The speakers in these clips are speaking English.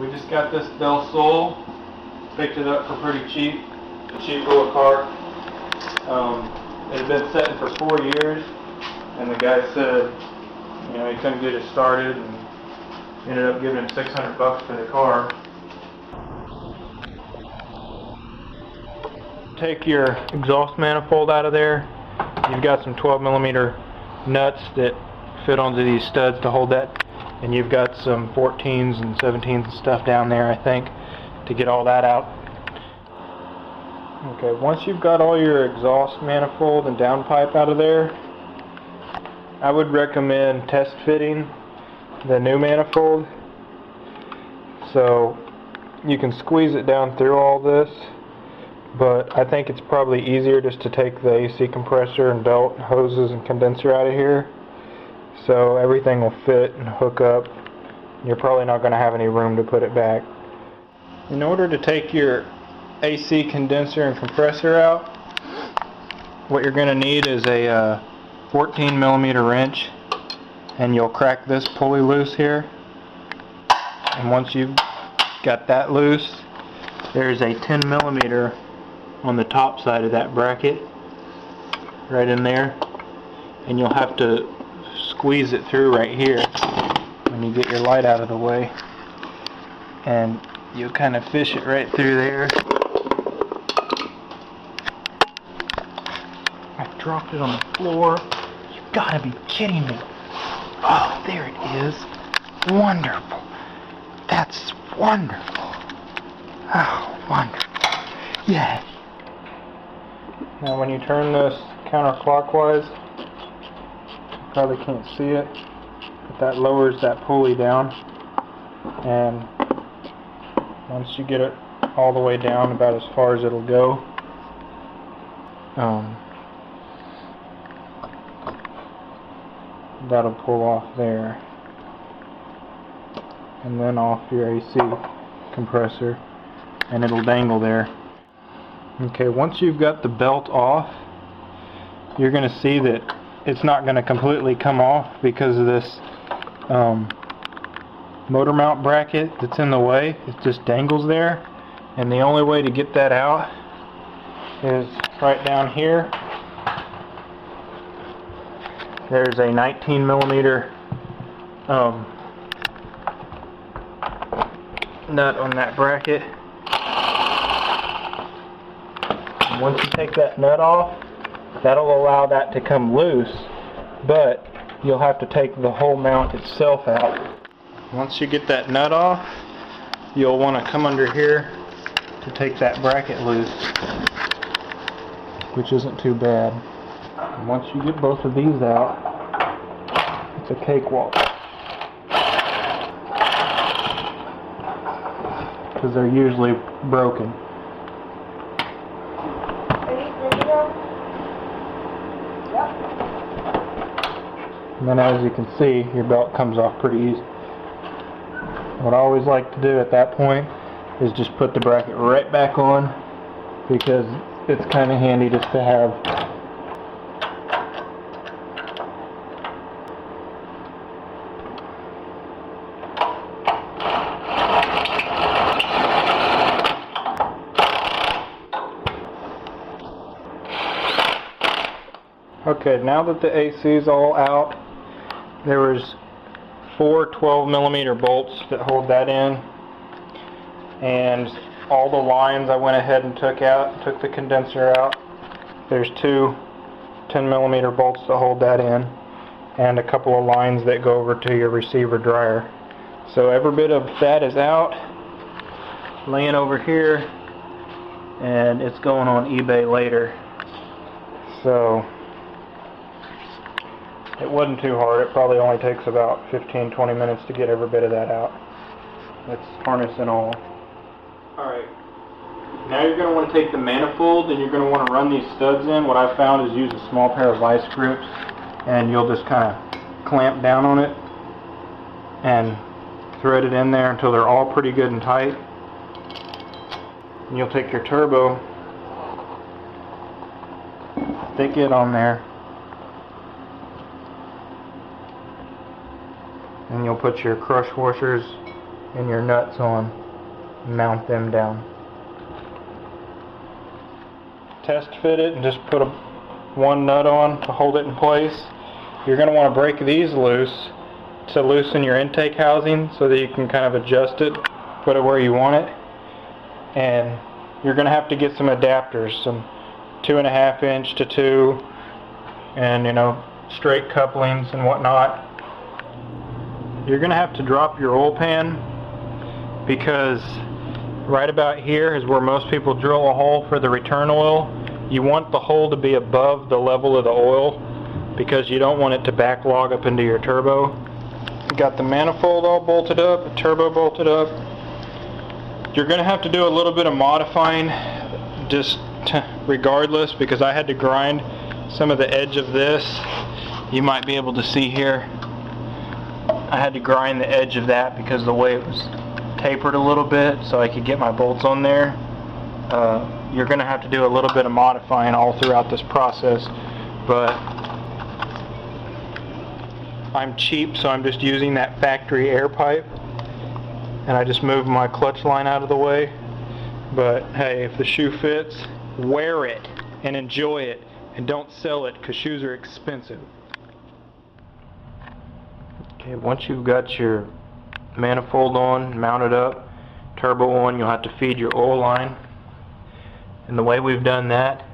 We just got this delsol, picked it up for pretty cheap, a cheap little car. It had been sitting for 4 years, and the guy said, you know, he couldn't get it started, and ended up giving him $600 for the car. Take your exhaust manifold out of there. You've got some 12mm nuts that fit onto these studs to hold that, and you've got some 14s and 17s and stuff down there, I think, to get all that out. Okay, once you've got all your exhaust manifold and downpipe out of there, I would recommend test fitting the new manifold. So you can squeeze it down through all this, but I think it's probably easier just to take the AC compressor and belt, hoses, and condenser out of here, so everything will fit and hook up. You're probably not going to have any room to put it back. In order to take your AC condenser and compressor out, what you're going to need is a 14mm wrench, and you'll crack this pulley loose here. And once you've got that loose, there's a 10mm on the top side of that bracket, right in there, and you'll have to squeeze it through right here when you get your light out of the way, and you'll kind of fish it right through there. I dropped it on the floor. You gotta be kidding me. Oh, there it is. Wonderful. That's wonderful. Oh, wonderful. Yeah. Now when you turn this counterclockwise, you probably can't see it, but that lowers that pulley down, and once you get it all the way down about as far as it'll go, that'll pull off there, and then off your AC compressor, and it'll dangle there. Okay, once you've got the belt off, you're going to see that it's not going to completely come off because of this motor mount bracket that's in the way. It just dangles there, and the only way to get that out is right down here. There's a 19mm nut on that bracket. And once you take that nut off, that'll allow that to come loose, but you'll have to take the whole mount itself out. Once you get that nut off, you'll want to come under here to take that bracket loose, which isn't too bad. And once you get both of these out, it's a cakewalk, because they're usually broken. And then, as you can see, your belt comes off pretty easy. What I always like to do at that point is just put the bracket right back on, because it's kind of handy just to have. Okay, now that the AC is all out, there was 4 12mm bolts that hold that in, and all the lines I went ahead and took the condenser out. There's 2 10mm bolts that hold that in, and a couple of lines that go over to your receiver dryer. So every bit of that is out, laying over here, and it's going on eBay later. So it wasn't too hard. It probably only takes about 15-20 minutes to get every bit of that out. That's harness and all. Alright, now you're going to want to take the manifold and you're going to want to run these studs in. What I found is use a small pair of vice grips, and you'll just kind of clamp down on it and thread it in there until they're all pretty good and tight. And you'll take your turbo, stick it on there, and you'll put your crush washers and your nuts on, mount them down. Test fit it and just put one nut on to hold it in place. You're going to want to break these loose to loosen your intake housing so that you can kind of adjust it, put it where you want it. And you're going to have to get some adapters, some 2.5 inch to 2, and straight couplings and whatnot. You're going to have to drop your oil pan, because right about here is where most people drill a hole for the return oil. You want the hole to be above the level of the oil because you don't want it to backlog up into your turbo. You got the manifold all bolted up, the turbo bolted up. You're going to have to do a little bit of modifying just regardless, because I had to grind some of the edge of this. You might be able to see here. I had to grind the edge of that because the way it was tapered a little bit so I could get my bolts on there. You're going to have to do a little bit of modifying all throughout this process, but I'm cheap, so I'm just using that factory air pipe, and I just moved my clutch line out of the way. But hey, if the shoe fits, wear it and enjoy it, and don't sell it because shoes are expensive. Okay, once you've got your manifold on, mounted up, turbo on, you'll have to feed your oil line. And the way we've done that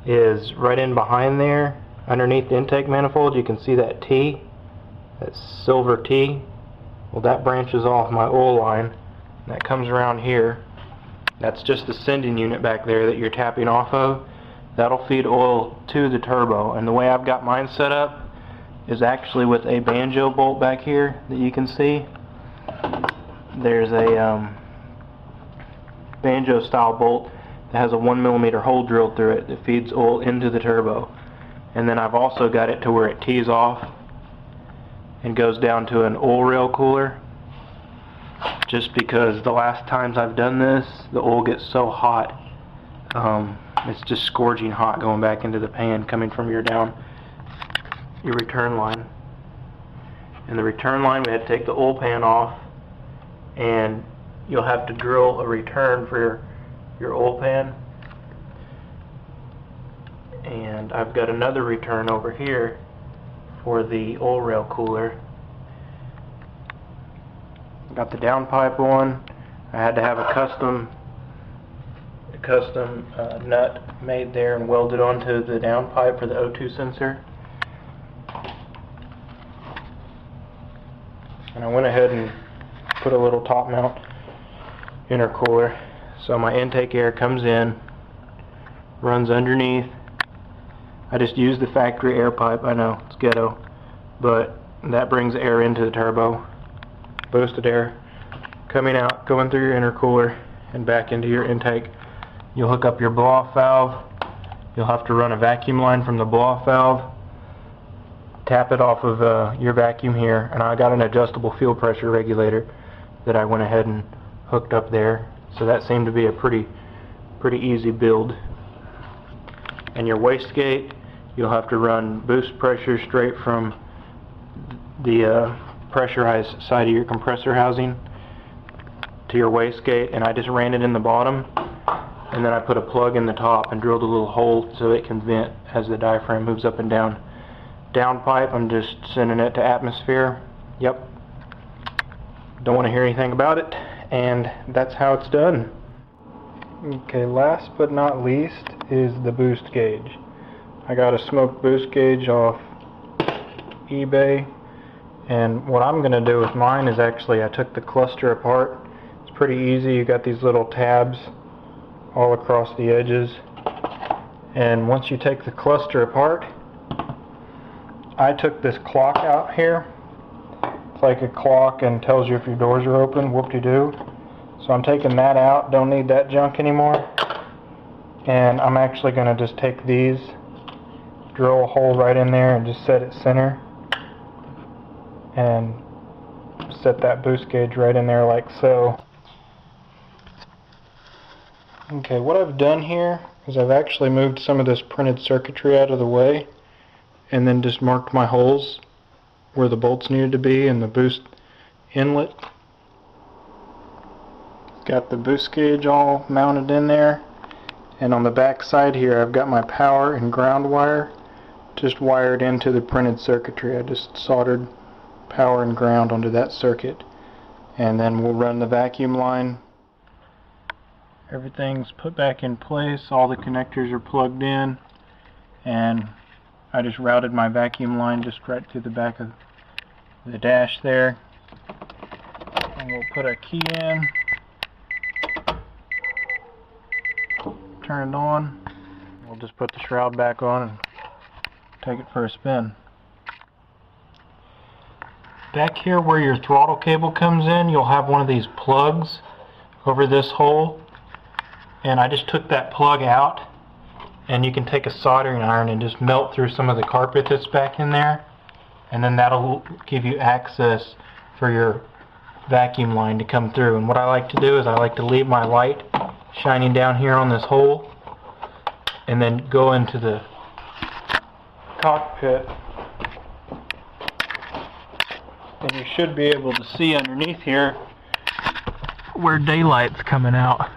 is right in behind there, underneath the intake manifold, you can see that T, that silver T. Well, that branches off my oil line. That comes around here. That's just the sending unit back there that you're tapping off of. That'll feed oil to the turbo. And the way I've got mine set up is actually with a banjo bolt back here that you can see. There's a banjo style bolt that has a 1mm hole drilled through it that feeds oil into the turbo. And then I've also got it to where it tees off and goes down to an oil rail cooler, just because the last times I've done this, the oil gets so hot. It's just scorching hot going back into the pan coming from your return line. And the return line, we had to take the oil pan off, and you'll have to drill a return for your oil pan. And I've got another return over here for the oil rail cooler. Got the downpipe on. I had to have a custom nut made there and welded onto the downpipe for the O2 sensor. And I went ahead and put a little top mount intercooler, so my intake air comes in, runs underneath. I just use the factory air pipe. I know it's ghetto, but that brings air into the turbo, boosted air coming out, going through your intercooler and back into your intake. You'll hook up your blow-off valve. You'll have to run a vacuum line from the blow-off valve, tap it off of your vacuum here, and I got an adjustable fuel pressure regulator that I went ahead and hooked up there. So that seemed to be a pretty easy build. And your wastegate, you'll have to run boost pressure straight from the pressurized side of your compressor housing to your wastegate, and I just ran it in the bottom, and then I put a plug in the top and drilled a little hole so it can vent as the diaphragm moves up and down. Downpipe, I'm just sending it to atmosphere. Yep. Don't want to hear anything about it, and that's how it's done. Okay, last but not least is the boost gauge. I got a smoked boost gauge off eBay, and what I'm going to do with mine is actually I took the cluster apart. It's pretty easy. You got these little tabs all across the edges, and once you take the cluster apart, I took this clock out here. It's like a clock and tells you if your doors are open, whoop-de-doo. So I'm taking that out, don't need that junk anymore. And I'm actually going to just take these, drill a hole right in there and just set it center. And set that boost gauge right in there like so. Okay, what I've done here is I've actually moved some of this printed circuitry out of the way, and then just marked my holes where the bolts needed to be and the boost inlet. Got the boost gauge all mounted in there, and on the back side here I've got my power and ground wire just wired into the printed circuitry. I just soldered power and ground onto that circuit, and then we'll run the vacuum line. Everything's put back in place, all the connectors are plugged in, and I just routed my vacuum line just right to the back of the dash there. And we'll put a key in, turn it on. We'll just put the shroud back on and take it for a spin. Back here where your throttle cable comes in, you'll have one of these plugs over this hole, and I just took that plug out, and you can take a soldering iron and just melt through some of the carpet that's back in there, and then that'll give you access for your vacuum line to come through. And what I like to do is I like to leave my light shining down here on this hole, and then go into the cockpit, and you should be able to see underneath here where daylight's coming out,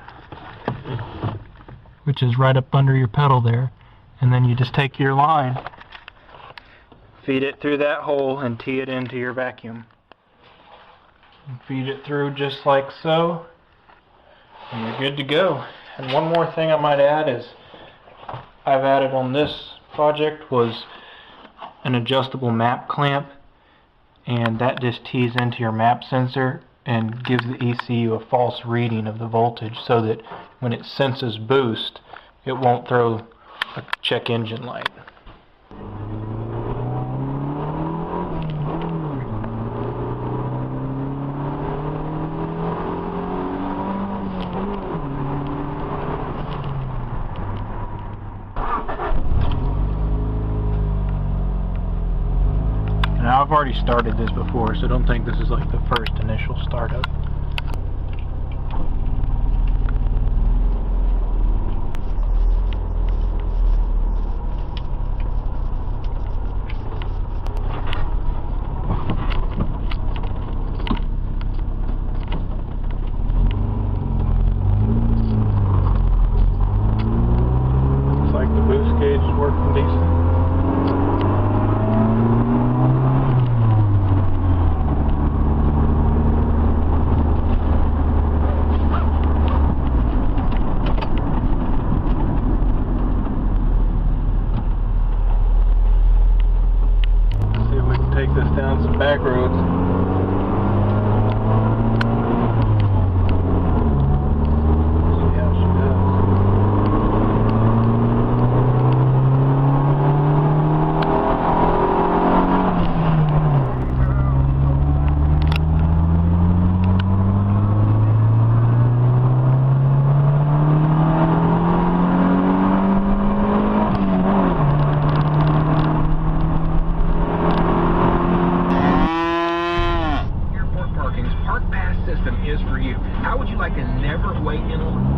which is right up under your pedal there. And then you just take your line, feed it through that hole, and tee it into your vacuum. And feed it through just like so, and you're good to go. And one more thing I might add is I've added on this project was an adjustable map clamp, and that just tees into your map sensor and gives the ECU a false reading of the voltage, so that when it senses boost, it won't throw a check engine light. Now I've already started this before, so don't think this is like the first initial startup. Looks like the boost gauge is working decent. Take this down some back roads. See how she does. Is for you. How would you like to never wait in line?